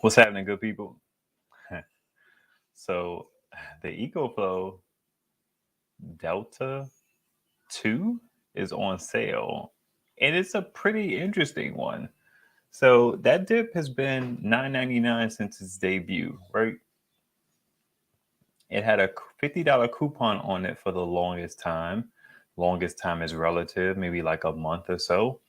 What's happening, good people? So, the EcoFlow Delta 2 is on sale, and it's a pretty interesting one. So, that dip has been $9.99 since its debut, right? It had a $50 coupon on it for the longest time. Longest time is relative, maybe like a month or so.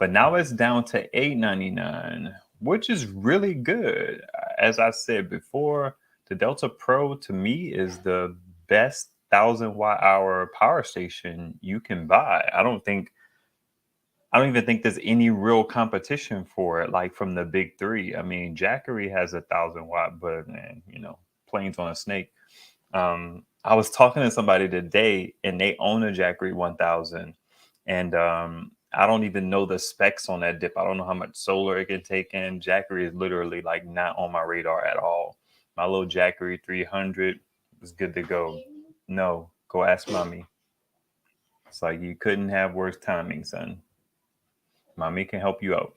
But now it's down to $8.99, which is really good. As I said before, the Delta Pro to me is the best 1,000 watt hour power station you can buy. I don't even think there's any real competition for it, like from the big three. I mean, Jackery has 1,000 watt, but man, planes on a snake. I was talking to somebody today, and they own a Jackery 1000, and I don't even know the specs on that dip. I don't know how much solar it can take in. Jackery is literally like not on my radar at all. My little Jackery 300 is good to go. No, go ask mommy. It's like you couldn't have worse timing, son. Mommy can help you out.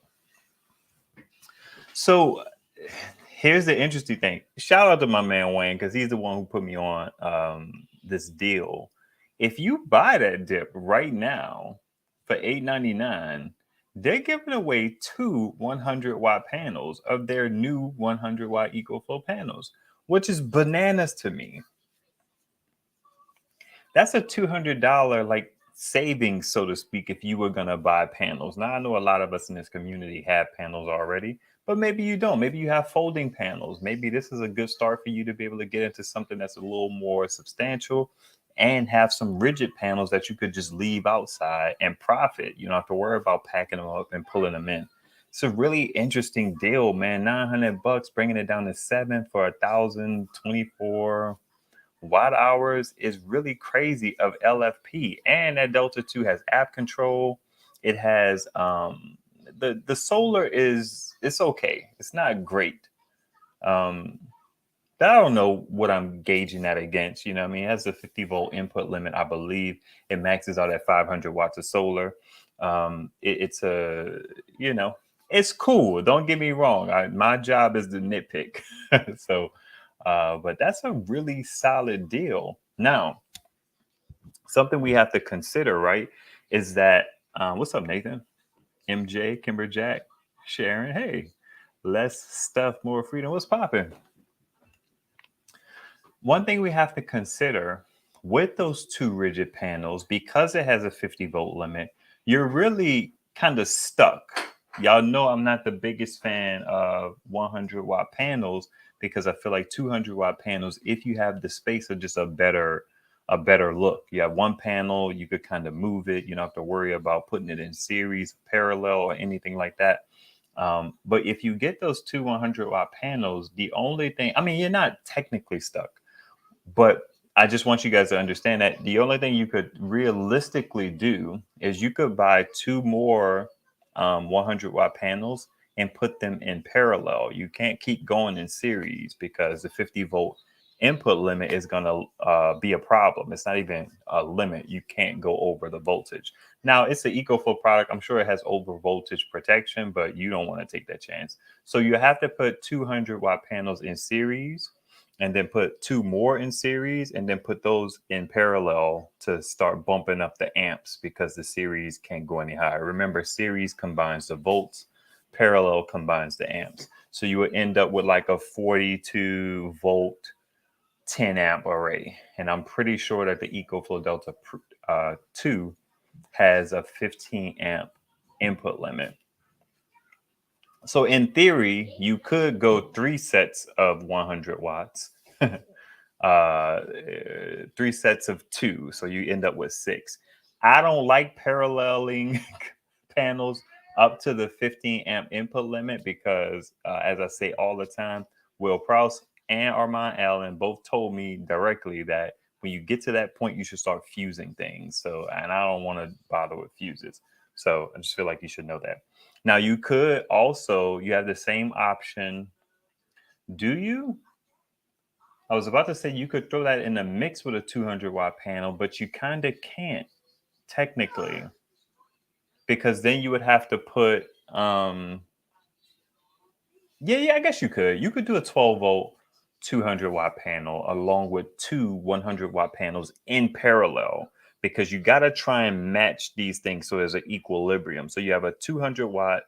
So here's the interesting thing. Shout out to my man Wayne because he's the one who put me on this deal. If you buy that dip right now for $8.99, they're giving away two 100 watt panels of their new 100 watt EcoFlow panels, which is bananas to me. That's a $200 like savings, so to speak, if you were gonna buy panels. Now I know a lot of us in this community have panels already, but maybe you don't. Maybe you have folding panels. Maybe this is a good start for you to be able to get into something that's a little more substantial and have some rigid panels that you could just leave outside and profit. You don't have to worry about packing them up and pulling them in. It's a really interesting deal, man. $900, bringing it down to seven for 1,024 watt hours is really crazy of LFP. And that Delta 2 has app control. It has the solar is it's okay. It's not great. Um but I don't know what I'm gauging that against. You know what I mean? It has a 50-volt input limit, I believe. It maxes out at 500 watts of solar. It's a, it's cool. Don't get me wrong. My job is to nitpick. So, but that's a really solid deal. Now, something we have to consider, right, is that, what's up, Nathan? MJ, Kimber Jack, Sharon, hey, less stuff, more freedom. What's popping? One thing we have to consider with those two rigid panels, because it has a 50-volt limit, you're really kind of stuck. Y'all know I'm not the biggest fan of 100 watt panels because I feel like 200 watt panels, if you have the space, are just a better look. You have one panel, you could kind of move it. You don't have to worry about putting it in series, parallel, or anything like that. But if you get those two 100 watt panels, the only thing, I mean, you're not technically stuck, but I just want you guys to understand that the only thing you could realistically do is you could buy two more 100 watt panels and put them in parallel. You can't keep going in series because the 50-volt input limit is going to be a problem. It's not even a limit. You can't go over the voltage. Now, it's an EcoFlow product. I'm sure it has over voltage protection, but you don't want to take that chance. So you have to put 200-watt panels in series and then put two more in series and then put those in parallel to start bumping up the amps because the series can't go any higher. Remember, series combines the volts, parallel combines the amps. So you would end up with like a 42 volt 10 amp array. And I'm pretty sure that the EcoFlow Delta 2 has a 15 amp input limit. So in theory, you could go three sets of 100 watts, three sets of two. So you end up with six. I don't like paralleling panels up to the 15 amp input limit because, as I say all the time, Will Prowse and Armand Allen both told me directly that when you get to that point, you should start fusing things. So, and I don't want to bother with fuses. So I just feel like you should know that. Now you could also, you have the same option. Do you? I was about to say you could throw that in the mix with a 200-watt panel, but you kind of can't technically because then you would have to put Yeah, I guess you could. You could do a 12 volt, 200-watt panel along with two 100-watt panels in parallel because you got to try and match these things so there's an equilibrium. So you have a 200-watt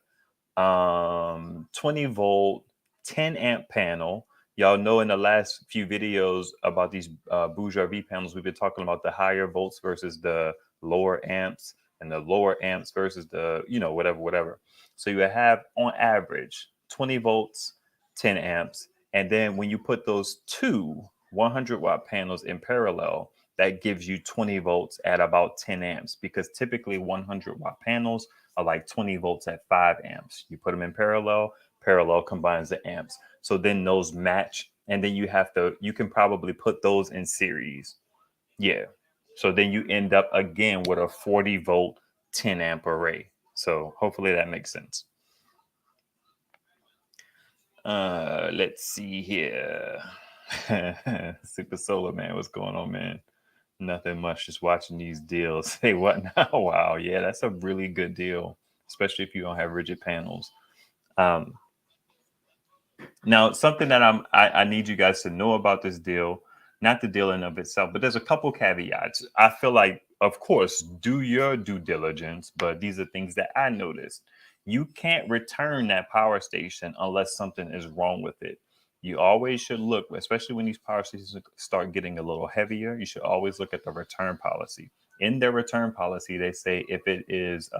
20 volt 10 amp panel. Y'all know in the last few videos about these Bourgeois V panels, we've been talking about the higher volts versus the lower amps and the lower amps versus the, whatever. So you have on average 20 volts, 10 amps. And then when you put those two 100-watt panels in parallel, that gives you 20 volts at about 10 amps because typically 100-watt panels are like 20 volts at 5 amps. You put them in parallel, parallel combines the amps. So then those match. And then you can probably put those in series. Yeah. So then you end up again with a 40 volt, 10 amp array. So hopefully that makes sense. Let's see here. Super Solar Man, what's going on, man? Nothing much, just watching these deals. Say what now? Wow, yeah, that's a really good deal, especially if you don't have rigid panels. Um, Now, something that I need you guys to know about this deal, not the deal in of itself, but there's a couple caveats. I feel like, of course, do your due diligence, but these are things that I noticed. You can't return that power station unless something is wrong with it. You always should look, especially when these power stations start getting a little heavier, you should always look at the return policy. In their return policy, they say if it is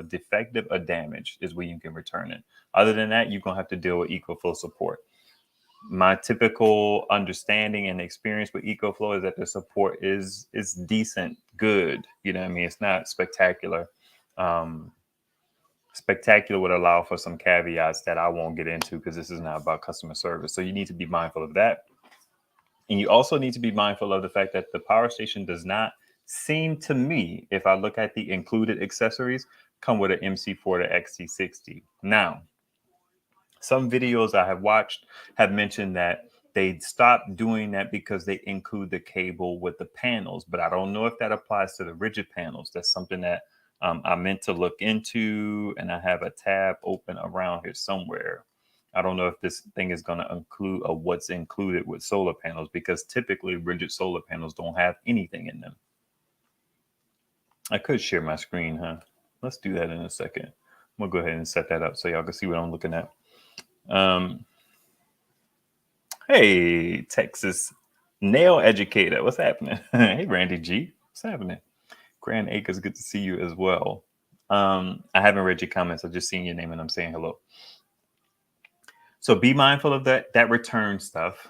defective or damaged is where you can return it. Other than that, you're gonna have to deal with EcoFlow support. My typical understanding and experience with EcoFlow is that the support is decent, good. You know what I mean? It's not spectacular. Um, Spectacular would allow for some caveats that I won't get into because this is not about customer service. So you need to be mindful of that. And you also need to be mindful of the fact that the power station does not seem to me, if I look at the included accessories, come with an MC4 to XT60. Now, some videos I have watched have mentioned that they stopped doing that because they include the cable with the panels, but I don't know if that applies to the rigid panels. That's something that I meant to look into, and I have a tab open around here somewhere. I don't know if this thing is going to include what's included with solar panels because typically rigid solar panels don't have anything in them. I could share my screen, huh? Let's do that in a second. I'm gonna go ahead and set that up so y'all can see what I'm looking at. Um, Hey, Texas nail educator, what's happening? Hey, Randy G, what's happening? Grand Acres, good to see you as well. I haven't read your comments. I've just seen your name and I'm saying hello. So be mindful of that return stuff.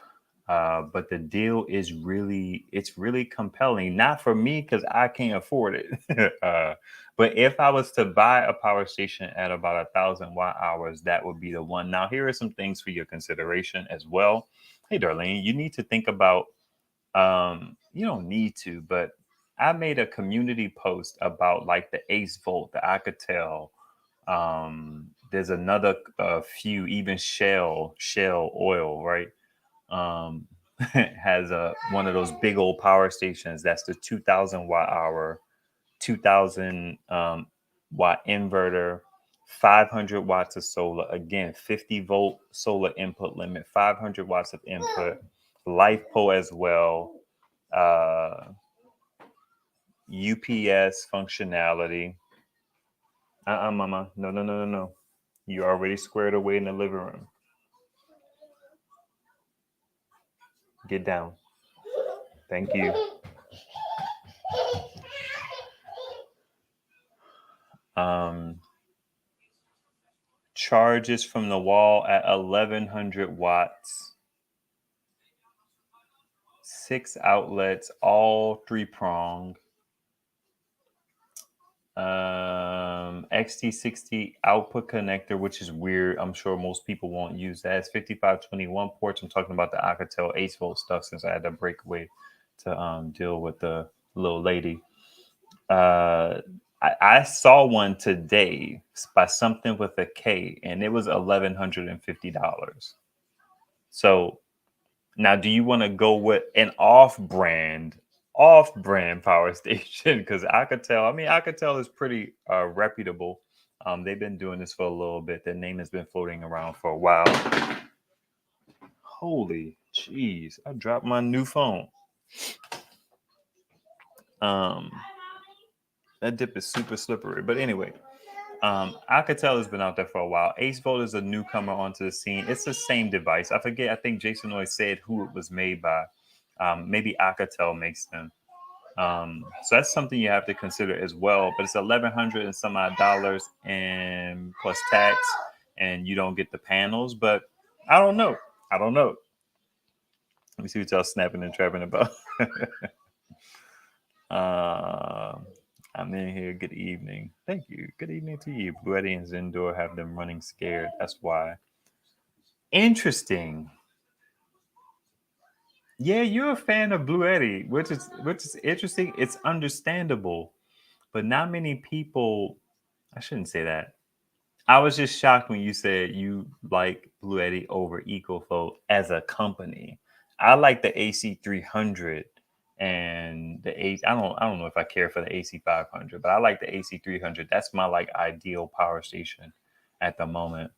But the deal is really compelling. Not for me because I can't afford it. But if I was to buy a power station at about 1,000 watt hours, that would be the one. Now, here are some things for your consideration as well. Hey, Darlene, you need to think about. You don't need to, but I made a community post about like the Ace Volt, the Alcatel. There's another few, even Shell Oil, right? Has one of those big old power stations. That's the 2,000 watt hour, 2,000 watt inverter, 500 watts of solar. Again, 50 volt solar input limit, 500 watts of input, LiFePO as well, UPS functionality. Mama, no. You already squared away in the living room. Get down. Thank you. Charges from the wall at 1,100 watts. 6 outlets, all 3-prong. XT60 output connector, which is weird. I'm sure most people won't use that. It's 5521 ports. I'm talking about the Alcatel Ace Volt stuff since I had to break away to deal with the little lady. I saw one today by something with a K, and it was $1,150. So now, do you want to go with an off-brand power station? Because Alcatel is pretty reputable. They've been doing this for a little bit. Their name has been floating around for a while. Holy jeez, I dropped my new phone. That dip is super slippery. But anyway, Alcatel has been out there for a while. Ace Volt is a newcomer onto the scene. It's the same device. I forget. I think Jason always said who it was made by. Maybe Alcatel makes them. So that's something you have to consider as well. But it's $1,100 and some odd dollars and plus tax, and you don't get the panels. But I don't know. I don't know. Let me see what y'all snapping and trapping about. I'm in here. Good evening. Thank you. Good evening to you. Blue Eddie and Zendor have them running scared. That's why. Interesting. Yeah, you're a fan of Blue Eddie, which is interesting. It's understandable, but not many people. I shouldn't say that. I was just shocked when you said you like Blue Eddie over EcoFlow as a company. I like the AC300 and the AC. I don't know if I care for the AC500, but I like the AC300. That's my like ideal power station at the moment.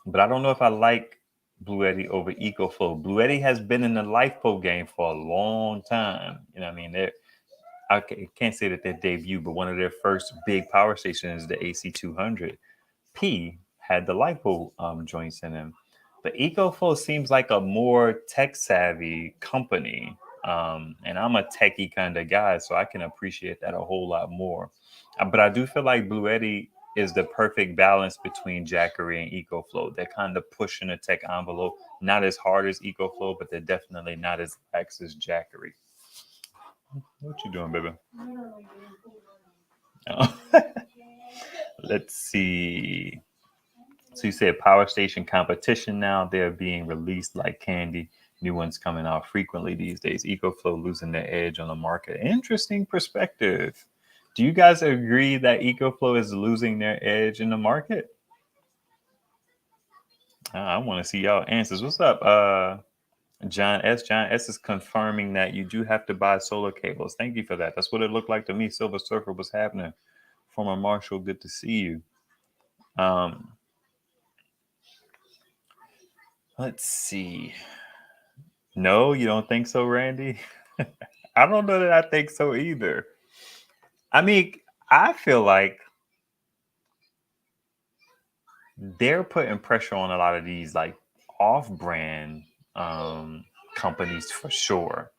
But I don't know if I like Blue Eddie over EcoFlow. Blue Eddie has been in the LifePo game for a long time. You know what I mean? I can't say that their debut, but one of their first big power stations is the AC200. P had the LiPo joints in them. But EcoFlow seems like a more tech savvy company. And I'm a techie kind of guy, so I can appreciate that a whole lot more. But I do feel like Blue Eddie is the perfect balance between Jackery and EcoFlow. They're kind of pushing the tech envelope, not as hard as EcoFlow, but they're definitely not as lax as Jackery. What you doing, baby? Oh. Let's see. So you said power station competition now. They're being released like candy. New ones coming out frequently these days. EcoFlow losing their edge on the market. Interesting perspective. Do you guys agree that EcoFlow is losing their edge in the market? I want to see y'all answers. What's up, John S? John S is confirming that you do have to buy solar cables. Thank you for that. That's what it looked like to me. Silver Surfer was happening. Former Marshall, good to see you. Um, let's see. No, you don't think so, Randy? I don't know that I think so either. I mean, I feel like they're putting pressure on a lot of these like off-brand companies for sure.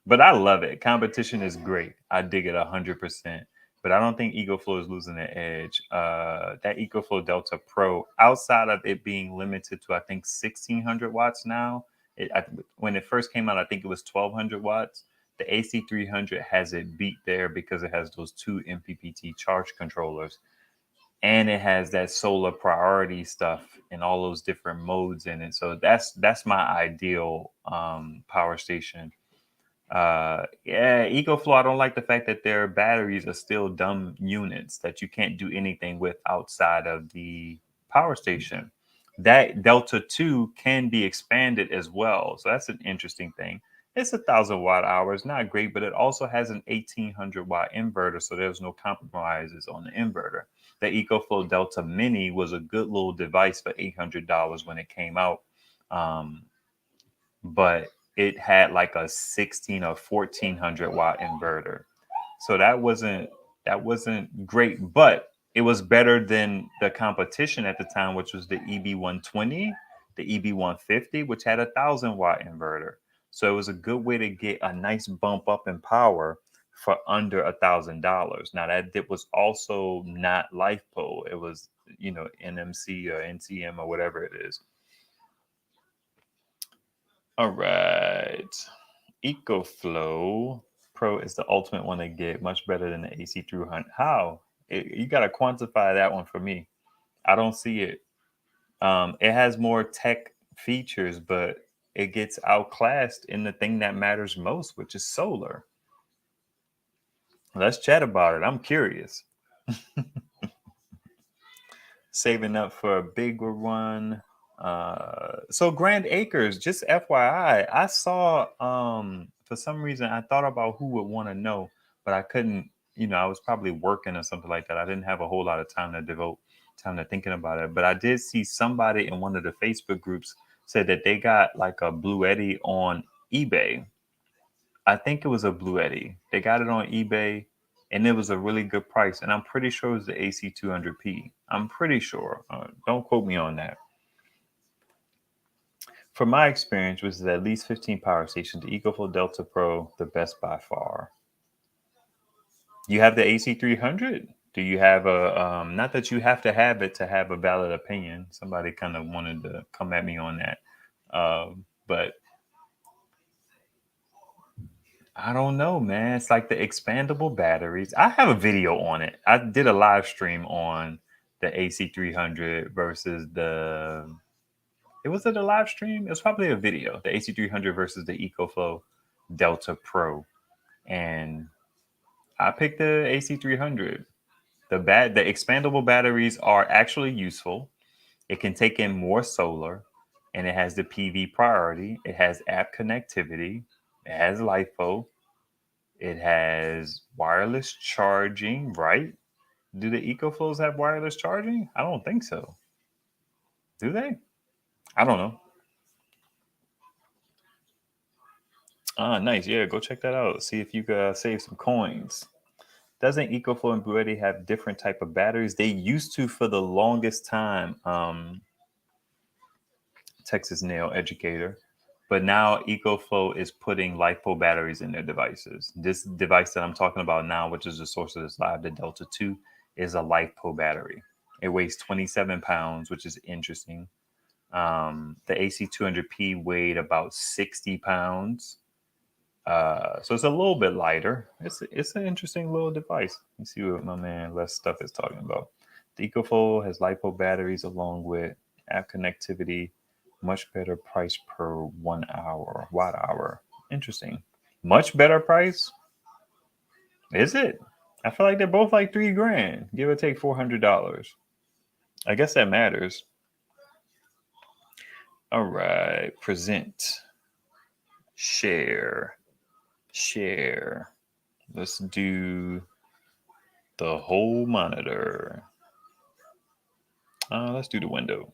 But I love it. Competition is great. I dig it 100%. But I don't think EcoFlow is losing their edge. That EcoFlow Delta Pro, outside of it being limited to I think 1,600 watts now. When it first came out, I think it was 1,200 watts. The AC300 has it beat there because it has those two MPPT charge controllers, and it has that solar priority stuff and all those different modes in it. So that's my ideal power station. Yeah, EcoFlow, I don't like the fact that their batteries are still dumb units that you can't do anything with outside of the power station. That Delta 2 can be expanded as well. So that's an interesting thing. It's 1,000 watt hours, not great, but it also has an 1,800 watt inverter. So there's no compromises on the inverter. The EcoFlow Delta Mini was a good little device for $800 when it came out. But it had like a 16 or 1,400 watt inverter. So that wasn't great, but it was better than the competition at the time, which was the EB120, the EB150, which had 1,000 watt inverter. So it was a good way to get a nice bump up in power for under $1,000. Now that dip was also not LifePo. It was, NMC or NCM or whatever it is. All right. EcoFlow Pro is the ultimate one to get, much better than the AC300. How? You got to quantify that one for me. I don't see it. It has more tech features, but it gets outclassed in the thing that matters most, which is solar. Let's chat about it. I'm curious. Saving up for a bigger one. So Grand Acres, just FYI, I saw for some reason I thought about who would want to know, but I couldn't I was probably working or something like that. I didn't have a whole lot of time to devote time to thinking about it. But I did see somebody in one of the Facebook groups said that they got like a Blue Eddy on eBay. I think it was a Blue Eddy. They got it on eBay and it was a really good price. And I'm pretty sure it was the AC 200p. I'm pretty sure. Don't quote me on that. From my experience, which is at least 15 power stations, the EcoFlow Delta Pro, the best by far. You have the AC 300? Do you have a, not that you have to have it to have a valid opinion. Somebody kind of wanted to come at me on that. But I don't know, man. It's like the expandable batteries. I have a video on it. I did a live stream on the AC 300 versus the. It was it a live stream? It was probably a video. The AC 300 versus the EcoFlow Delta Pro, and I picked the AC 300. The expandable batteries are actually useful. It can take in more solar, and it has the PV priority. It has app connectivity. It has LiFo. It has wireless charging, right? Do the EcoFlows have wireless charging? I don't think so. Do they? I don't know. Ah, nice. Yeah, go check that out. See if you can save some coins. Doesn't EcoFlow and Blue Eddy have different type of batteries? They used to for the longest time. Texas Nail Educator. But now EcoFlow is putting LiFo batteries in their devices. This device that I'm talking about now, which is the source of this live, the Delta 2, is a LiFo battery. It weighs 27 pounds, which is interesting. The AC 200p weighed about 60 pounds. So it's a little bit lighter. It's an interesting little device. Let's see what my man Les Stuff is talking about. The EcoFlow has LiPo batteries along with app connectivity, much better price per 1 hour, watt hour. Interesting. Much better price? Is it? I feel like they're both like $3,000, give or take $400. I guess that matters. All right, present, share. Let's do the whole monitor. Let's do the window.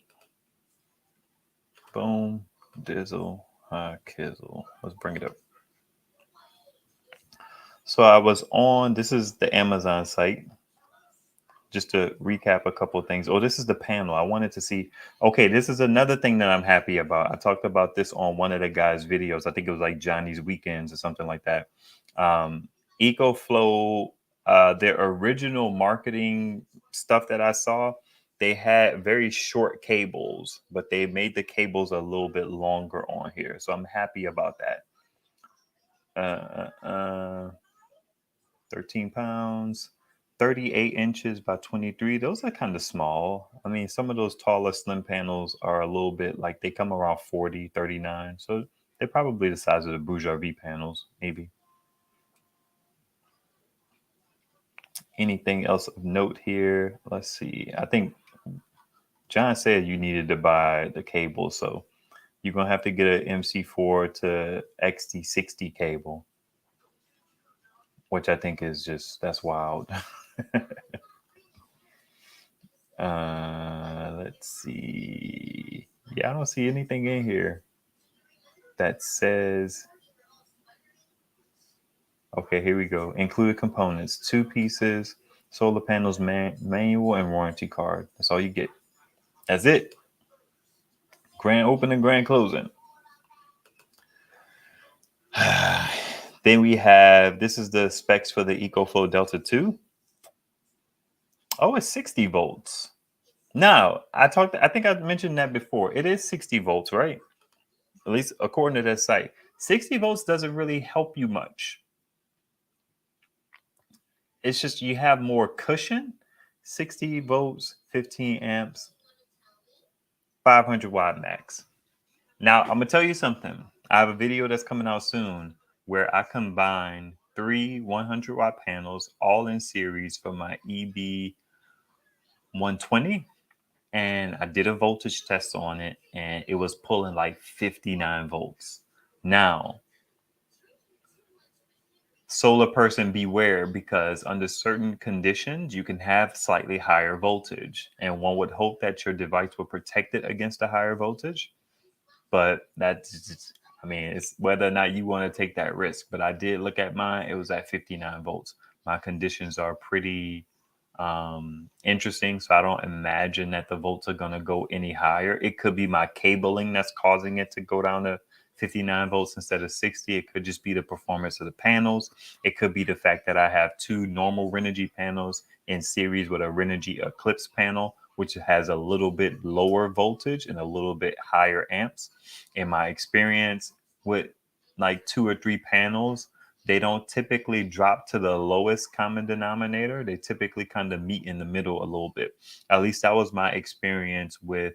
Boom, dizzle, high kizzle. Let's bring it up. So I was on, this is the Amazon site. Just to recap a couple of things. Oh, this is the panel. I wanted to see. Okay, this is another thing that I'm happy about. I talked about this on one of the guys' videos. I think it was like Johnny's Weekends or something like that. EcoFlow, their original marketing stuff that I saw, they had very short cables, but they made the cables a little bit longer on here. So I'm happy about that. 13 pounds. 38 inches by 23. Those are kind of small. I mean, some of those taller slim panels are a little bit like they come around 40, 39. So they're probably the size of the Bourgeois V panels, maybe. Anything else of note here? Let's see. I think John said you needed to buy the cable. So you're going to have to get an MC4 to XT60 cable, which I think is just, that's wild. Let's see. Yeah, I don't see anything in here that says. Okay, here we go. Included components: 2 pieces, solar panels, manual, and warranty card. That's all you get. That's it. Grand opening, grand closing. Then we have. This is the specs for the EcoFlow Delta 2. Oh, it's 60 volts. Now, I think I mentioned that before. It is 60 volts, right? At least according to that site. 60 volts doesn't really help you much. It's just you have more cushion. 60 volts, 15 amps, 500 watt max. Now, I'm going to tell you something. I have a video that's coming out soon where I combine 3 100 watt panels all in series for my EB 120. And I did a voltage test on it and it was pulling like 59 volts. Now, solar person beware, because under certain conditions you can have slightly higher voltage, and one would hope that your device will protect it against a higher voltage. But that's just, I mean, it's whether or not you want to take that risk. But I did look at mine, it was at 59 volts. My conditions are pretty interesting, so I don't imagine that the volts are going to go any higher. It could be my cabling that's causing it to go down to 59 volts instead of 60. It could just be the performance of the panels. It could be the fact that I have two normal Renogy panels in series with a Renogy Eclipse panel, which has a little bit lower voltage and a little bit higher amps. In my experience with like two or three panels, they don't typically drop to the lowest common denominator. They typically kind of meet in the middle a little bit. At least that was my experience with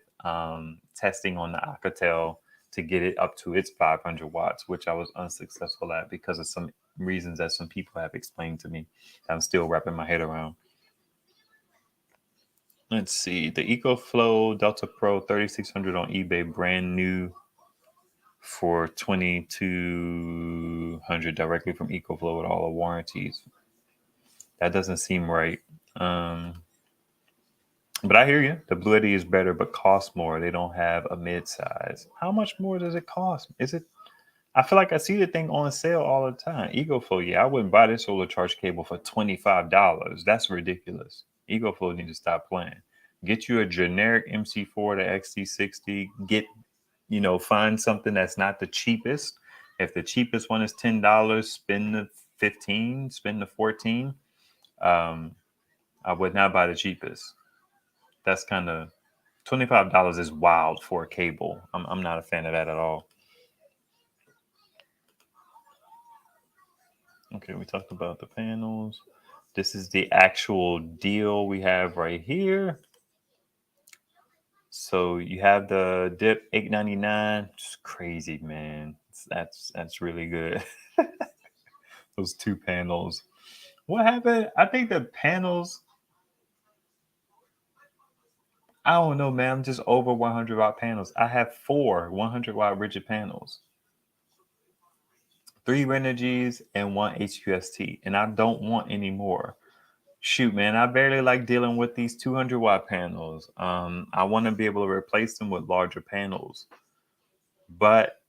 testing on the Alcatel to get it up to its 500 watts, which I was unsuccessful at because of some reasons that some people have explained to me that I'm still wrapping my head around. Let's see. The EcoFlow Delta Pro 3600 on eBay, brand new for 2200 directly from EcoFlow with all the warranties. That doesn't seem right. But I hear you. The Blue Eddy is better, but costs more. They don't have a mid-size. How much more does it cost? Is it? I feel like I see the thing on sale all the time. EcoFlow, yeah, I wouldn't buy this solar charge cable for $25. That's ridiculous. EcoFlow needs to stop playing. Get you a generic MC4 to XT60. Get, find something that's not the cheapest. If the cheapest one is $10, spend the 15, spend the 14. I would not buy the cheapest. That's kind of $25 is wild for a cable. I'm not a fan of that at all. Okay, we talked about the panels. This is the actual deal we have right here. So you have the dip $8.99. Just crazy, man. That's really good. Those two panels. What happened? I think the panels. I don't know, man. I'm just over 100-watt panels. I have 4 100-watt rigid panels, 3 Renogy's and 1 HQST, and I don't want any more. Shoot, man, I barely like dealing with these 200-watt panels. I want to be able to replace them with larger panels, but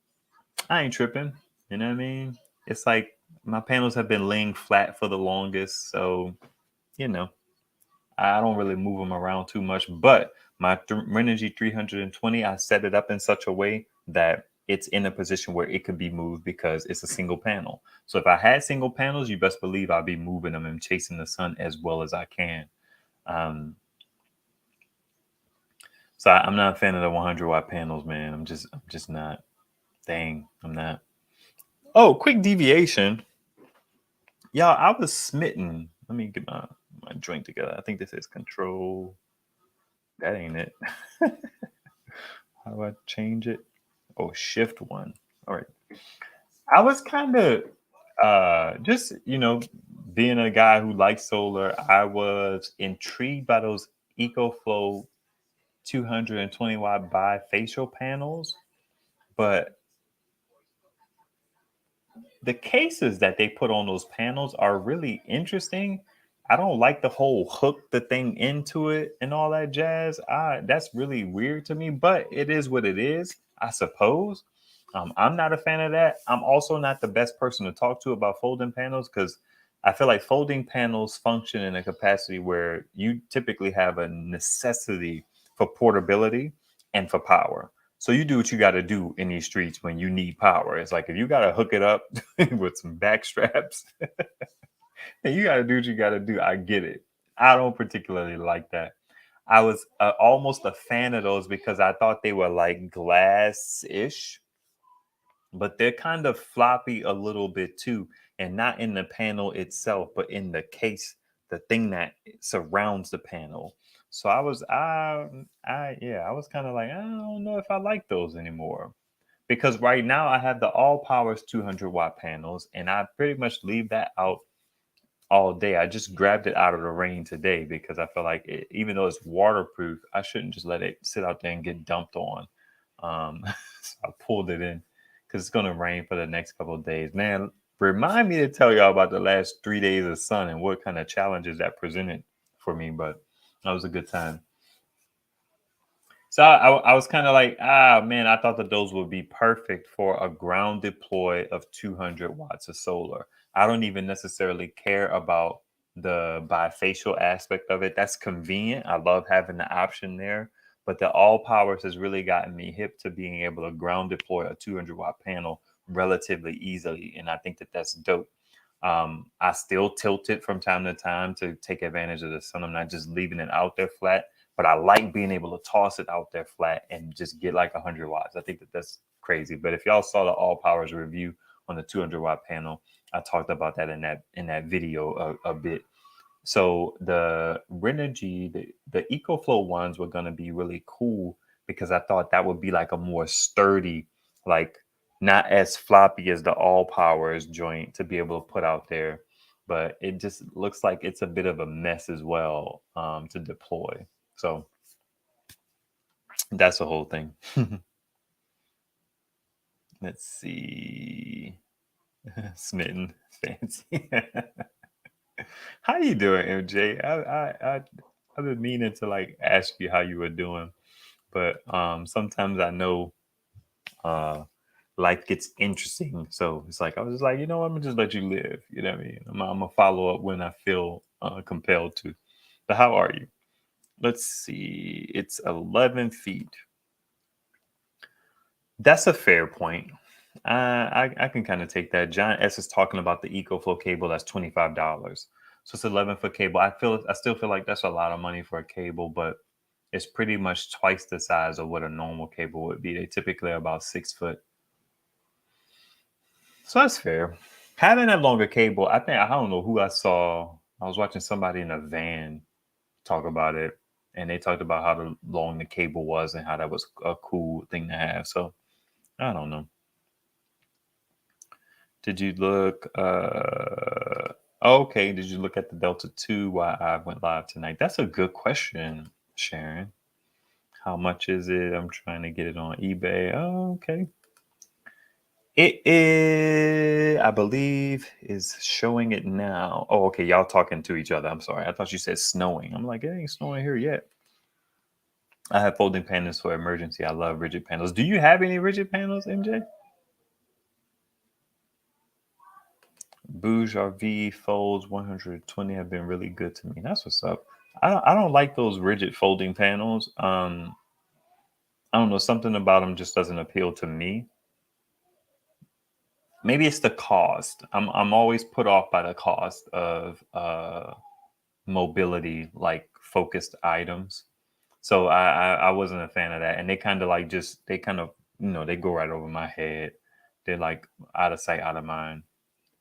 I ain't tripping. You know what I mean? It's like my panels have been laying flat for the longest, so you know I don't really move them around too much. But my Renogy 320, I set it up in such a way that it's in a position where it could be moved because it's a single panel. So if I had single panels, you best believe I'd be moving them and chasing the sun as well as I can. Um, so I'm not a fan of the 100-watt panels, man. I'm just not. Dang, I'm not. Oh, quick deviation. Y'all, I was smitten. Let me get my drink together. I think this is control. That ain't it. How do I change it? Oh, shift 1. All right. I was kind of just, being a guy who likes solar, I was intrigued by those EcoFlow 220-watt bifacial panels, but the cases that they put on those panels are really interesting. I don't like the whole hook the thing into it and all that jazz. That's really weird to me, but it is what it is, I suppose. I'm not a fan of that. I'm also not the best person to talk to about folding panels because I feel like folding panels function in a capacity where you typically have a necessity for portability and for power. So you do what you got to do in these streets when you need power. It's like if you got to hook it up with some back straps, and you got to do what you got to do. I get it. I don't particularly like that. I was almost a fan of those because I thought they were like glass-ish, but they're kind of floppy a little bit too, and not in the panel itself, but in the case, the thing that surrounds the panel. So I was kind of like, I don't know if I like those anymore. Because right now I have the all powers 200-watt panels, and I pretty much leave that out all day. I just grabbed it out of the rain today because I feel like even though it's waterproof, I shouldn't just let it sit out there and get dumped on. So I pulled it in because it's going to rain for the next couple of days. Man, Remind me to tell y'all about the last 3 days of sun and what kind of challenges that presented for me, but that was a good time. So I was kind of like, man, I thought that those would be perfect for a ground deploy of 200 watts of solar. I don't even necessarily care about the bifacial aspect of it. That's convenient. I love having the option there. But the all powers has really gotten me hip to being able to ground deploy a 200-watt panel relatively easily. And I think that that's dope. I still tilt it from time to time to take advantage of the sun. I'm not just leaving it out there flat, but I like being able to toss it out there flat and just get like 100 watts. I think that that's crazy. But if y'all saw the all powers review on the 200-watt panel, I talked about that in that video a bit. So the Renogy, the EcoFlow ones were going to be really cool because I thought that would be like a more sturdy, like not as floppy as the all powers joint to be able to put out there. But it just looks like it's a bit of a mess as well to deploy. So that's the whole thing. Let's see. Smitten, fancy. How you doing, MJ? I've been meaning to like ask you how you were doing, but sometimes I know uh life gets interesting, so it's like I was just like, I'm gonna just let you live. You know what I mean? I'm gonna follow up when I feel compelled to. But how are you? Let's see. It's 11 feet. That's a fair point. I can kind of take that. John S is talking about the EcoFlow cable. That's $25. So it's 11-foot cable. I still feel like that's a lot of money for a cable, but it's pretty much twice the size of what a normal cable would be. They typically are about 6 foot. So that's fair. Having a longer cable, I don't know who I saw. I was watching somebody in a van talk about it, and they talked about how long the cable was and how that was a cool thing to have. So I don't know. Did you look? Okay. Did you look at the Delta 2 while I went live tonight? That's a good question, Sharon. How much is it? I'm trying to get it on eBay. Oh, okay. It is, I believe, is showing it now. Oh, okay. Y'all talking to each other. I'm sorry. I thought you said snowing. I'm like, it ain't snowing here yet. I have folding panels for emergency. I love rigid panels. Do you have any rigid panels, MJ? Bouge RV folds 120 have been really good to me. That's what's up. I don't like those rigid folding panels. I don't know, something about them just doesn't appeal to me. Maybe it's the cost. I'm always put off by the cost of mobility like focused items. So I wasn't a fan of that. And they kind of like they kind of they go right over my head. They're like out of sight, out of mind.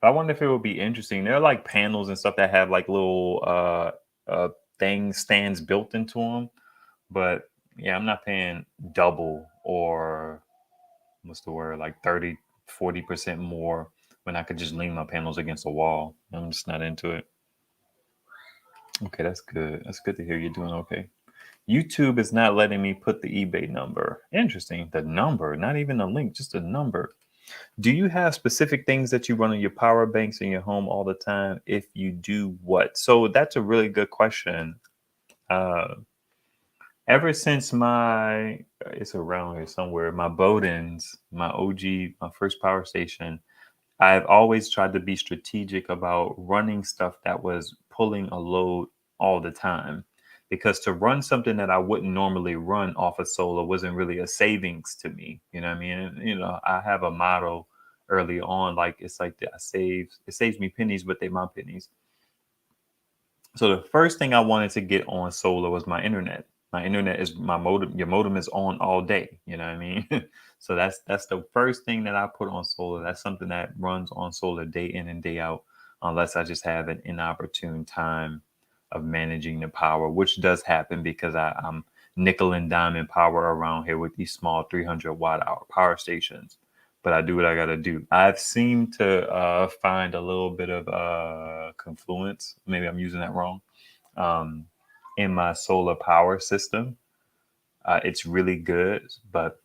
I wonder if it would be interesting. There are like panels and stuff that have like little things stands built into them, but yeah, I'm not paying double or what's the word, like 30-40% more when I could just lean my panels against a wall. I'm just not into it. Okay, that's good. That's good to hear you're doing okay. YouTube is not letting me put the eBay number. Interesting. The number, not even a link, just a number. Do you have specific things that you run on your power banks in your home all the time? If you do, what? So that's a really good question. Uh, ever since it's around here somewhere, my Bowden's, my OG, my first power station, I've always tried to be strategic about running stuff that was pulling a load all the time. Because to run something that I wouldn't normally run off of solar wasn't really a savings to me. You know what I mean? And, I have a motto early on, like it's like it saves me pennies, but they my pennies. So the first thing I wanted to get on solar was my internet. My internet is my modem. Your modem is on all day. You know what I mean? So that's the first thing that I put on solar. That's something that runs on solar day in and day out, unless I just have an inopportune time of managing the power, which does happen because I'm nickel and diamond power around here with these small 300 watt hour power stations. But I do what I got to do. I've seemed to find a little bit of confluence. Maybe I'm using that wrong. Um, in my solar power system, it's really good, but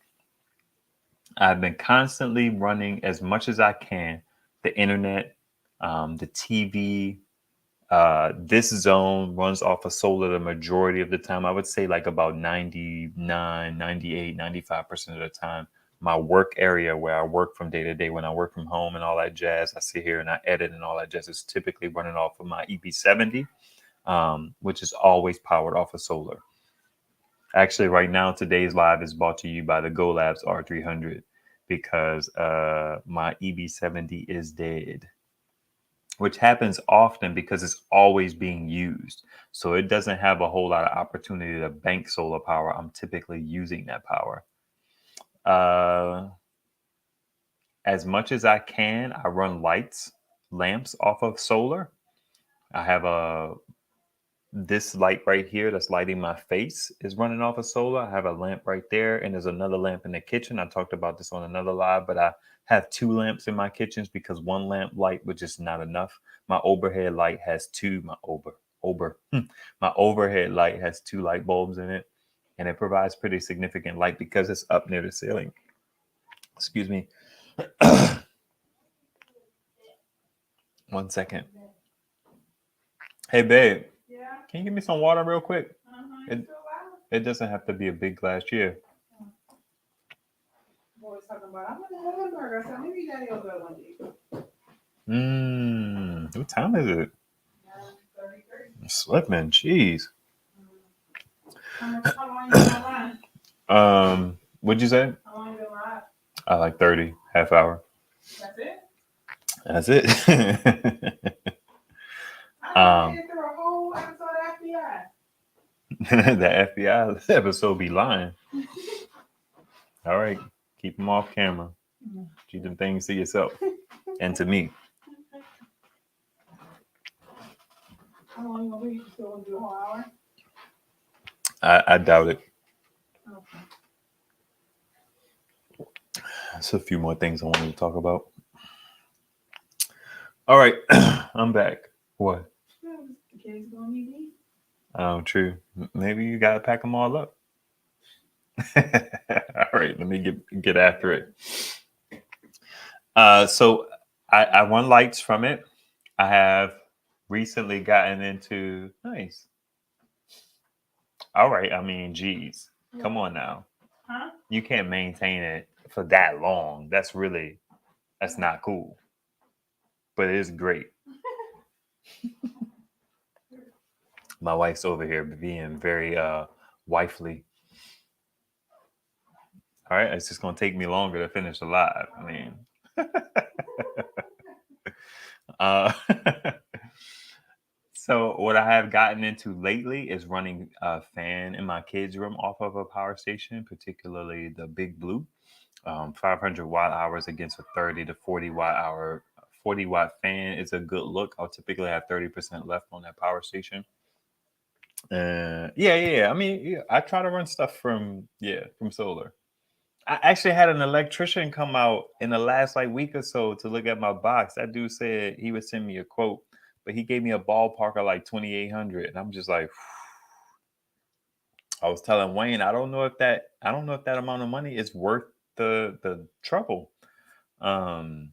I've been constantly running as much as I can the internet, the TV. This zone runs off of solar the majority of the time. I would say like about 99, 98, 95% of the time. My work area where I work from day to day, when I work from home and all that jazz, I sit here and I edit and all that jazz is typically running off of my EB70, which is always powered off of solar. Actually, right now, today's live is brought to you by the Go Labs R300 because my EB70 is dead, which happens often because it's always being used. So it doesn't have a whole lot of opportunity to bank solar power. I'm typically using that power. As much as I can, I run lamps off of solar. I have this light right here that's lighting my face is running off of solar. I have a lamp right there, and there's another lamp in the kitchen. I talked about this on another live, but I have 2 lamps in my kitchens because 1 lamp light was just not enough. My overhead light has 2. My overhead light has 2 light bulbs in it, and it provides pretty significant light because it's up near the ceiling. Excuse me. 1 second. Hey, babe. Yeah. Can you give me some water real quick? Uh-huh. It doesn't have to be a big glass. Yeah. Boys talking about, I'm gonna have a burger, so maybe daddy will go one day. What time is it? 9:33. Slipping. Jeez. How long you gonna run? What'd you say? How long you gonna ride? I like 30, half hour. That's it? That's it. I made it through a whole episode of FBI. The FBI episode be lying. All right. Keep them off camera. Keep them things to yourself and to me. How long you gonna be? You still gonna do a whole hour? I doubt it. Okay. There's a few more things I wanted to talk about. All right. I'm back. What? The kids gonna need these? Oh, true. Maybe you gotta pack them all up. All right, let me get after it. So I run lights from it. I have recently gotten into nice. All right, I mean, geez, come on now. Huh? You can't maintain it for that long. That's not cool. But it is great. My wife's over here being very wifely. All right, it's just gonna take me longer to finish the live. I mean, so what I have gotten into lately is running a fan in my kids' room off of a power station, particularly the Big Blue, 500 watt hours against a 30 to 40 watt fan is a good look. I'll typically have 30% left on that power station. Yeah. I mean, I try to run stuff from solar. I actually had an electrician come out in the last week or so to look at my box. That dude said he would send me a quote, but he gave me a ballpark of like 2,800, and I'm just like, I was telling Wayne, I don't know if that amount of money is worth the trouble. To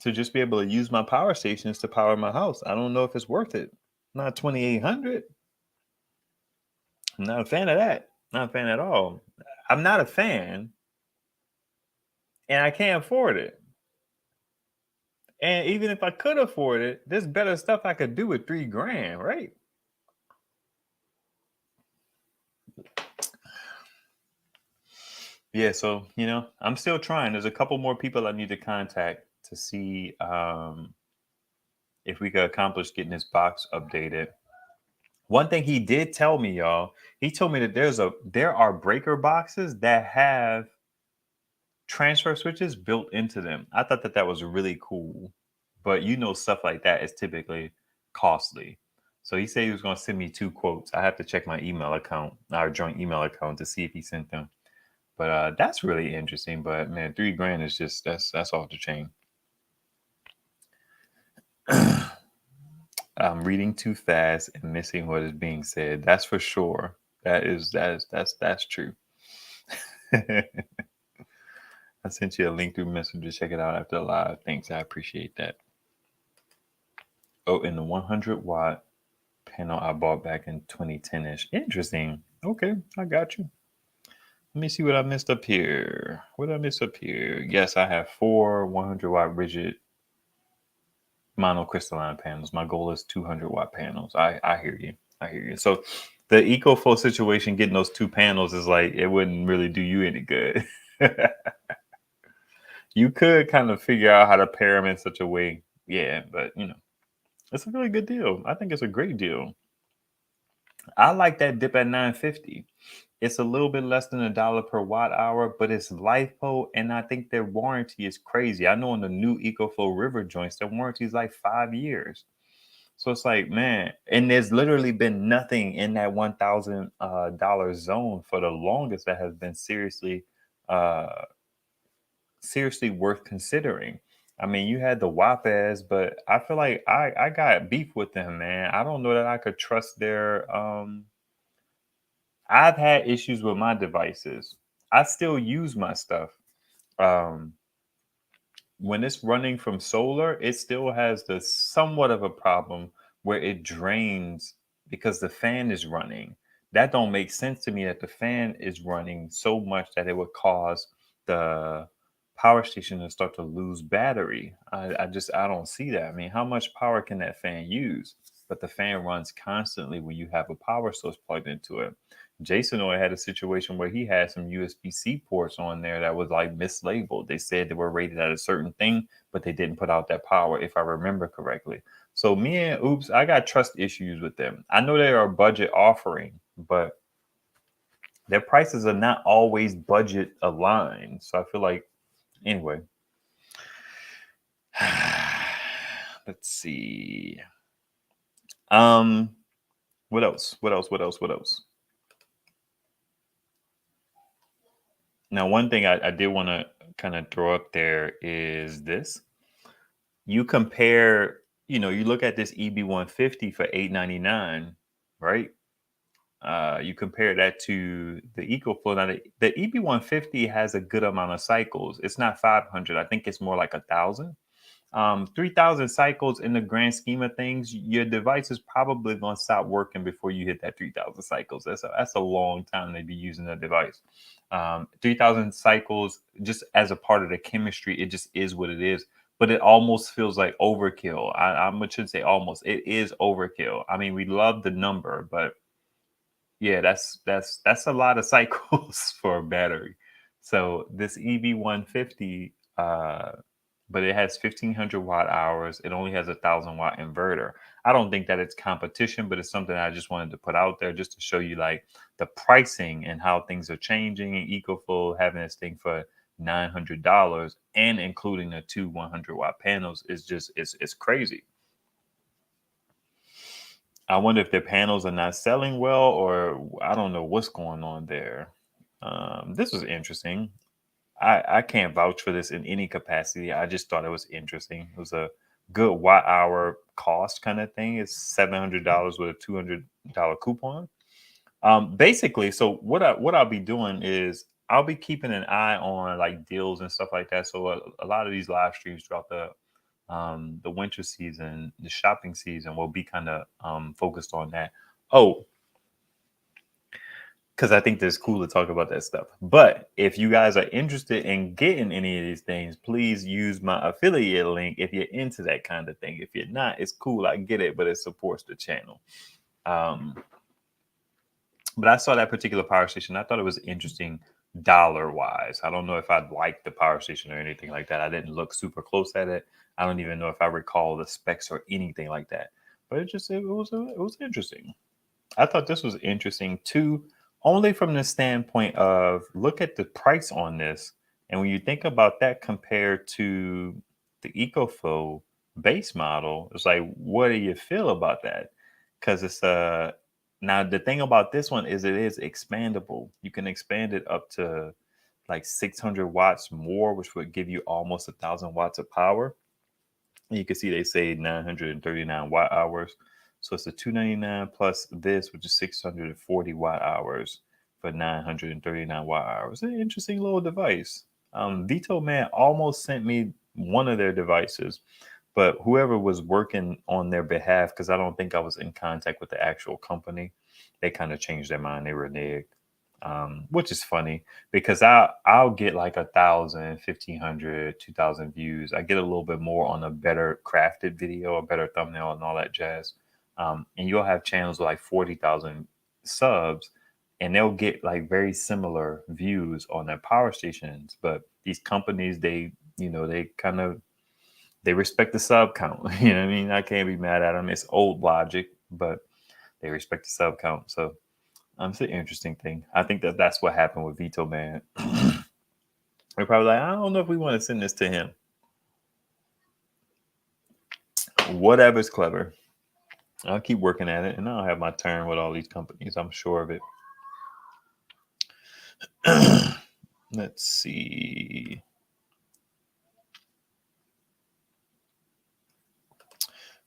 just be able to use my power stations to power my house. I don't know if it's worth it. Not 2,800. I'm not a fan of that. Not a fan at all. I'm not a fan. And I can't afford it. And even if I could afford it, there's better stuff I could do with $3,000, right? Yeah, so I'm still trying. There's a couple more people I need to contact to see if we could accomplish getting this box updated. One thing he did tell me, y'all, he told me that there are breaker boxes that have transfer switches built into them. I thought that was really cool, but stuff like that is typically costly. So he said he was going to send me 2 quotes. I have to check my email account, our joint email account, to see if he sent them. But that's really interesting. But man, $3,000 is just that's off the chain. I'm reading too fast and missing what is being said. That's for sure. That's true. I sent you a link through Messenger. Check it out after the live. Thanks. I appreciate that. Oh, and the 100-watt panel I bought back in 2010-ish. Interesting. Okay, I got you. Let me see what I missed up here. What did I miss up here? Yes, I have 4 100-watt rigid monocrystalline panels. My goal is 200-watt panels. I hear you. I hear you. So the EcoFlow situation, getting those 2 panels is like, it wouldn't really do you any good. You could kind of figure out how to pair them in such a way. Yeah, but it's a really good deal. I think it's a great deal. I like that dip at 950. It's a little bit less than $1 per watt hour, but it's LifePo, and I think their warranty is crazy. I know in the new EcoFlow River joints, their warranty is like 5 years. So it's like, man, and there's literally been nothing in that $1,000 zone for the longest that has been uh, seriously worth considering. I mean, you had the WAPAs, but I feel like I got beef with them, man. I don't know that I could trust their I've had issues with my devices. I still use my stuff. Um, when it's running from solar, it still has the somewhat of a problem where it drains because the fan is running. That don't make sense to me that the fan is running so much that it would cause the power station to start to lose battery. I don't see that. I mean, how much power can that fan use? But the fan runs constantly when you have a power source plugged into it. Jason had a situation where he had some USB-C ports on there that was like mislabeled. They said they were rated at a certain thing, but they didn't put out that power, if I remember correctly. So me and Oops, I got trust issues with them. I know they are a budget offering, but their prices are not always budget aligned. So I feel like, anyway. Let's see. What else? What else? What else? What else? Now, one thing I did want to kind of throw up there is this. You compare, you look at this EB150 for $899, right? You compare that to the EcoFlow. Now, the EB150 has a good amount of cycles. It's not 500. I think it's more like 1,000. 3,000 cycles in the grand scheme of things, your device is probably going to stop working before you hit that 3,000 cycles. That's a long time to be using a device. 3,000 cycles, just as a part of the chemistry, it just is what it is. But it almost feels like overkill. I should say almost. It is overkill. I mean, we love the number, but yeah, that's a lot of cycles for a battery. So this EV150, but it has 1,500 watt hours. It only has 1,000 watt inverter. I don't think that it's competition, but it's something I just wanted to put out there just to show you like the pricing and how things are changing. And EcoFlow having this thing for $900 and including the 2 100-watt panels is just it's crazy. I wonder if their panels are not selling well, or I don't know what's going on there. This was interesting. I can't vouch for this in any capacity. I just thought it was interesting. It was a good watt hour cost kind of thing. It's $700 with a $200 coupon. Basically, so what I'll be doing is I'll be keeping an eye on like deals and stuff like that. So a lot of these live streams throughout the winter season, the shopping season will be kind of focused on that. Oh, because I think it's cool to talk about that stuff. But if you guys are interested in getting any of these things, please use my affiliate link if you're into that kind of thing. If you're not, it's cool. I get it, but it supports the channel. But I saw that particular power station. I thought it was interesting dollar wise. I don't know if I'd like the power station or anything like that. I didn't look super close at it. I don't even know if I recall the specs or anything like that. But it was interesting. I thought this was interesting too, only from the standpoint of look at the price on this. And when you think about that compared to the EcoFlow base model, it's like, what do you feel about that? Because it's now the thing about this one is it is expandable. You can expand it up to like 600 watts more, which would give you almost 1,000 watts of power. And you can see they say 939 watt hours. So it's a 299 plus this, which is 640 watt hours for 939 watt hours. An interesting little device. Veto Man almost sent me one of their devices, but whoever was working on their behalf, because I don't think I was in contact with the actual company, they kind of changed their mind. They reneged, which is funny because I'll get like 1,000, 1,500, 2,000 views. I get a little bit more on a better crafted video, a better thumbnail, and all that jazz. And you'll have channels with like 40,000 subs, and they'll get like very similar views on their power stations. But these companies, they kind of they respect the sub count. You know what I mean? I can't be mad at them. It's old logic, but they respect the sub count. So it's an interesting thing. I think that's what happened with Veto Man. They're probably like, I don't know if we want to send this to him. Whatever's clever. I'll keep working at it, and I'll have my turn with all these companies. I'm sure of it. Let's see.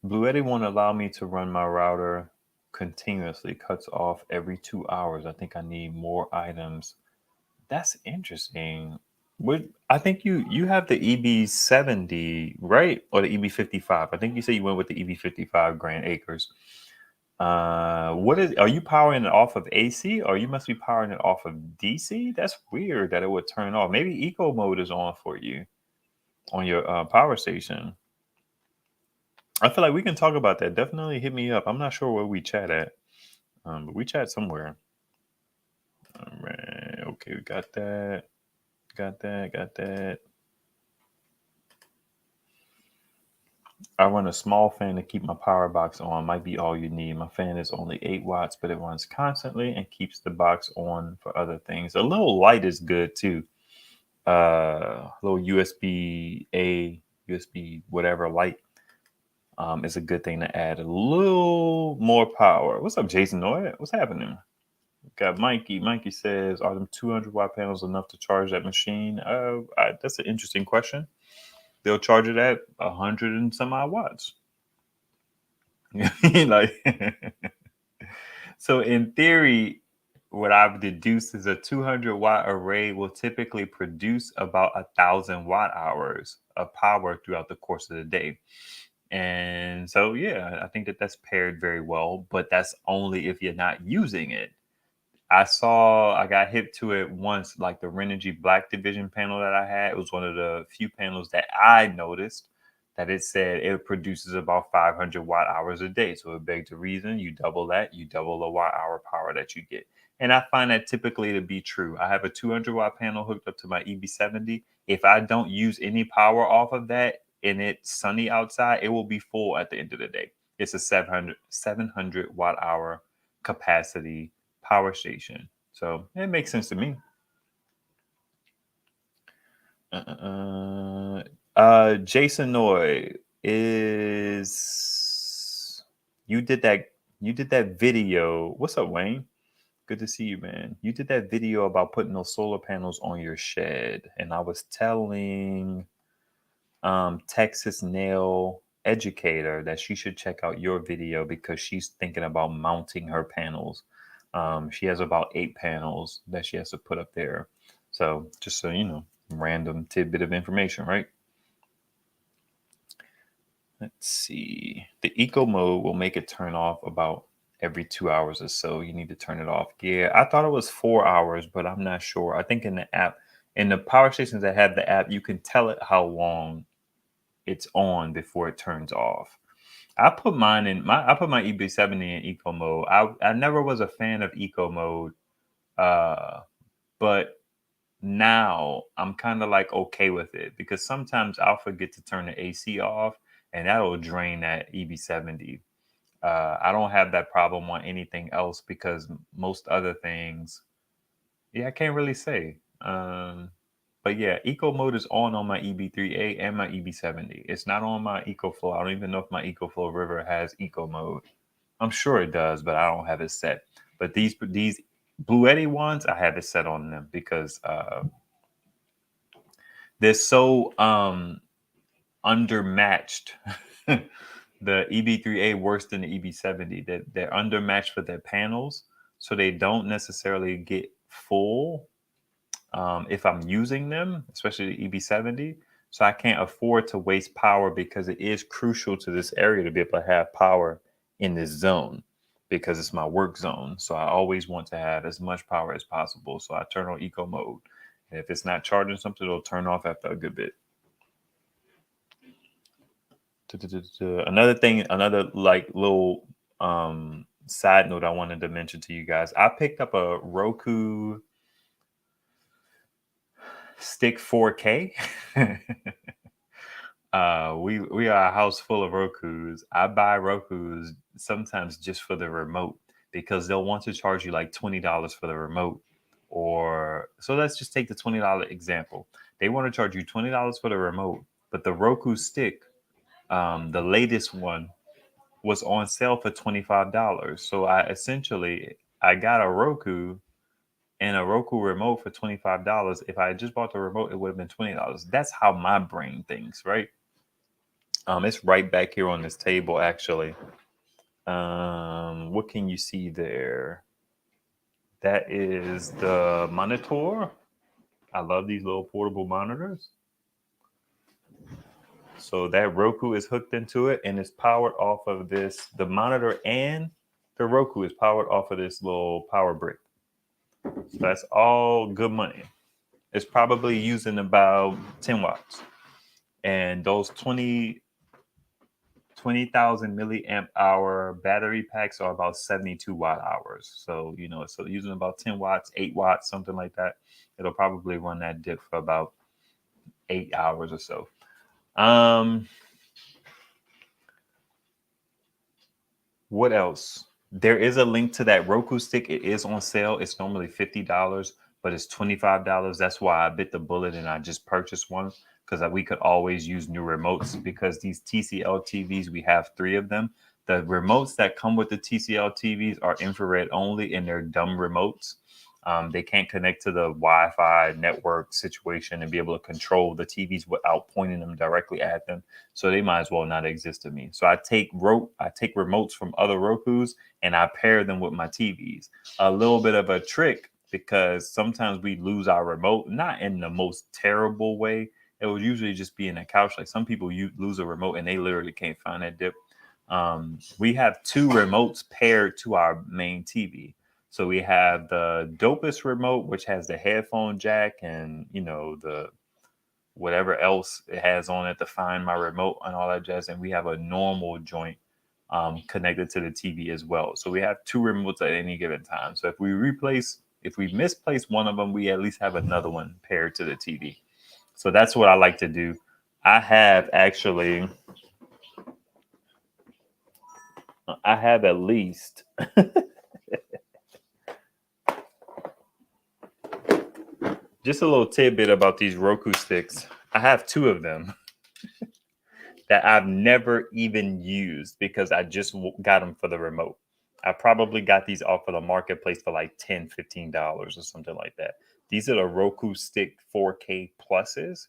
Bluetti won't allow me to run my router continuously. Cuts off every 2 hours. I think I need more items. That's interesting. I think you have the EB70, right? Or the EB55. I think you said you went with the EB55 Grand Acres. Are you powering it off of AC, or you must be powering it off of DC? That's weird that it would turn off. Maybe eco mode is on for you on your power station. I feel like we can talk about that. Definitely hit me up. I'm not sure where we chat at, but we chat somewhere. All right. Okay, we got that. Got that. I run a small fan to keep my power box on. Might be all you need. My fan is only 8 watts, but it runs constantly and keeps the box on for other things. A little light is good too. A little USB-A, USB whatever light is a good thing to add a little more power. What's up, Jason Noy? What's happening? Got Mikey. Mikey says, are them 200 watt panels enough to charge that machine? That's an interesting question. They'll charge it at 100 and some odd watts. Like, so in theory, what I've deduced is a 200 watt array will typically produce about 1,000 watt hours of power throughout the course of the day. And so, yeah, I think that's paired very well, but that's only if you're not using it. I got hip to it once, like the Renogy Black Division panel that I had. It was one of the few panels that I noticed that it said it produces about 500 watt hours a day. So it begs the reason you double that, you double the watt hour power that you get. And I find that typically to be true. I have a 200 watt panel hooked up to my EB70. If I don't use any power off of that and it's sunny outside, it will be full at the end of the day. It's a 700 watt hour capacity power station. So it makes sense to me. Jason Noy is you did that video. What's up, Wayne? Good to see you, man. You did that video about putting those solar panels on your shed, and I was telling Texas Nail Educator that she should check out your video because she's thinking about mounting her panels. She has about 8 panels that she has to put up there. So just so you know, random tidbit of information, right? Let's see. The eco mode will make it turn off about every 2 hours or so. You need to turn it off. Yeah, I thought it was 4 hours, but I'm not sure. I think in the app, in the power stations that have the app, you can tell it how long it's on before it turns off. I put my EB70 in eco mode. I never was a fan of eco mode, but now I'm kind of like okay with it because sometimes I'll forget to turn the AC off and that'll drain that EB70. I don't have that problem on anything else because most other things, I can't really say. But yeah, eco mode is on my EB3A and my EB70. It's not on my EcoFlow. I don't even know if my EcoFlow River has eco mode. I'm sure it does, but I don't have it set. But these Bluetti ones, I have it set on them because they're so undermatched. The EB3A worse than the EB70. They're undermatched for their panels, so they don't necessarily get full if I'm using them, especially the EB70. So I can't afford to waste power because it is crucial to this area to be able to have power in this zone because it's my work zone. So I always want to have as much power as possible. So I turn on eco mode. And if it's not charging something, it'll turn off after a good bit. Another thing, another like little side note I wanted to mention to you guys. I picked up a Roku Stick 4K. We are a house full of Rokus. I buy Rokus sometimes just for the remote because they'll want to charge you like $20 for the remote. Or so let's just take the $20 example. They want to charge you $20 for the remote, but the Roku stick, the latest one, was on sale for $25. So I got a Roku and a Roku remote for $25. If I had just bought the remote, it would have been $20. That's how my brain thinks, right? It's right back here on this table, actually. What can you see there? That is the monitor. I love these little portable monitors. So that Roku is hooked into it and it's powered off of this. The monitor and the Roku is powered off of this little power brick. So that's all good money. It's probably using about 10 watts. And those 20,000 milliamp hour battery packs are about 72 watt hours. So, so using about 10 watts, 8 watts, something like that, it'll probably run that dip for about 8 hours or so. What else? There is a link to that Roku stick. It is on sale. It's normally $50, but it's $25. That's why I bit the bullet and I just purchased one because we could always use new remotes because these TCL TVs, we have 3 of them. The remotes that come with the TCL TVs are infrared only and they're dumb remotes. They can't connect to the Wi-Fi network situation and be able to control the TVs without pointing them directly at them. So they might as well not exist to me. So I take remotes from other Rokus and I pair them with my TVs. A little bit of a trick because sometimes we lose our remote, not in the most terrible way. It would usually just be in a couch. Like some people lose a remote and they literally can't find that dip. We have 2 remotes paired to our main TV. So we have the dopest remote, which has the headphone jack and, the whatever else it has on it to find my remote and all that jazz. And we have a normal joint connected to the TV as well. So we have 2 remotes at any given time. So if we misplace one of them, we at least have another one paired to the TV. So that's what I like to do. I have at least just a little tidbit about these Roku sticks. I have 2 of them that I've never even used because I just got them for the remote. I probably got these off of the marketplace for like $10, $15 or something like that. These are the Roku Stick 4K Pluses.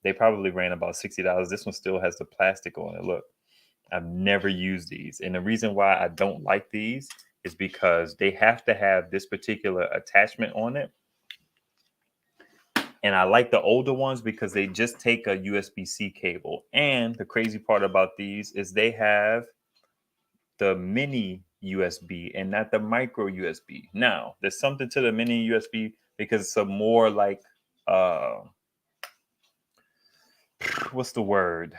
They probably ran about $60. This one still has the plastic on it. Look, I've never used these. And the reason why I don't like these is because they have to have this particular attachment on it. And I like the older ones because they just take a USB-C cable. And the crazy part about these is they have the mini USB and not the micro USB. Now, there's something to the mini USB because it's a more like, what's the word?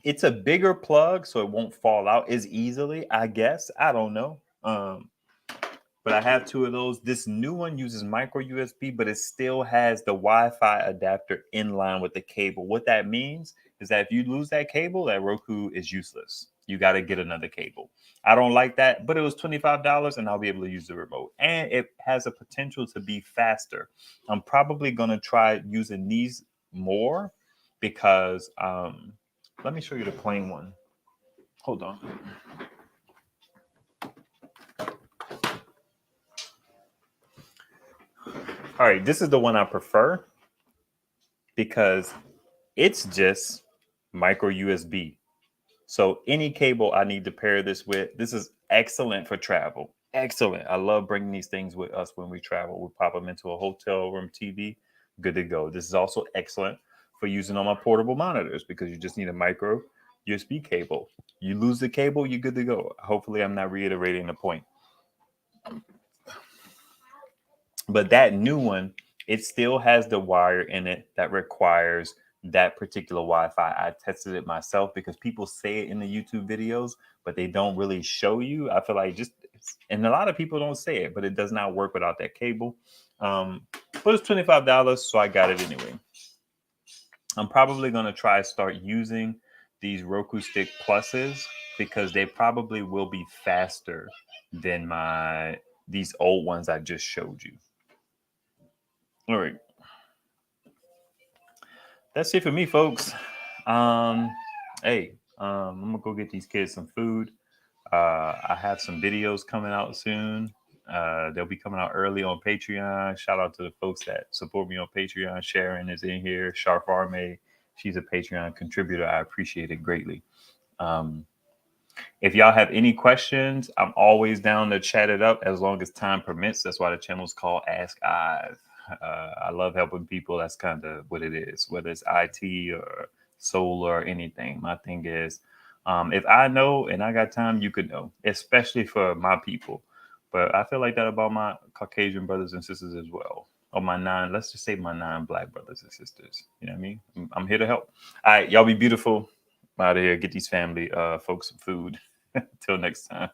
It's a bigger plug, so it won't fall out as easily, I guess. I don't know. But I have 2 of those. This new one uses micro USB, but it still has the Wi-Fi adapter in line with the cable. What that means is that if you lose that cable, that Roku is useless. You got to get another cable. I don't like that, but it was $25 and I'll be able to use the remote. And it has a potential to be faster. I'm probably going to try using these more because let me show you the plain one. Hold on. All right, this is the one I prefer because it's just micro USB. So any cable I need to pair this with, this is excellent for travel. Excellent. I love bringing these things with us when we travel. We pop them into a hotel room TV. Good to go. This is also excellent for using on my portable monitors because you just need a micro USB cable. You lose the cable, you're good to go. Hopefully, I'm not reiterating the point. But that new one, it still has the wire in it that requires that particular Wi-Fi. I tested it myself because people say it in the YouTube videos, but they don't really show you. I feel like and a lot of people don't say it, but it does not work without that cable. But it's $25, so I got it anyway. I'm probably gonna try start using these Roku Stick Pluses because they probably will be faster than these old ones I just showed you. All right. That's it for me, folks. Um, hey, I'm gonna go get these kids some food. I have some videos coming out soon. They'll be coming out early on Patreon. Shout out to the folks that support me on Patreon. Sharon is in here. Sharp Arme, she's a Patreon contributor. I appreciate it greatly. Um, if y'all have any questions, I'm always down to chat it up as long as time permits. That's why the channel is called Ask Ive. I love helping people. That's kind of what it is, whether it's IT or solar or anything. My thing is, if I know and I got time, you could know, especially for my people. But I feel like that about my Caucasian brothers and sisters as well. Or let's just say my non-black brothers and sisters. You know what I mean? I'm here to help. All right, y'all be beautiful. I'm out of here. Get these family folks some food. Till next time.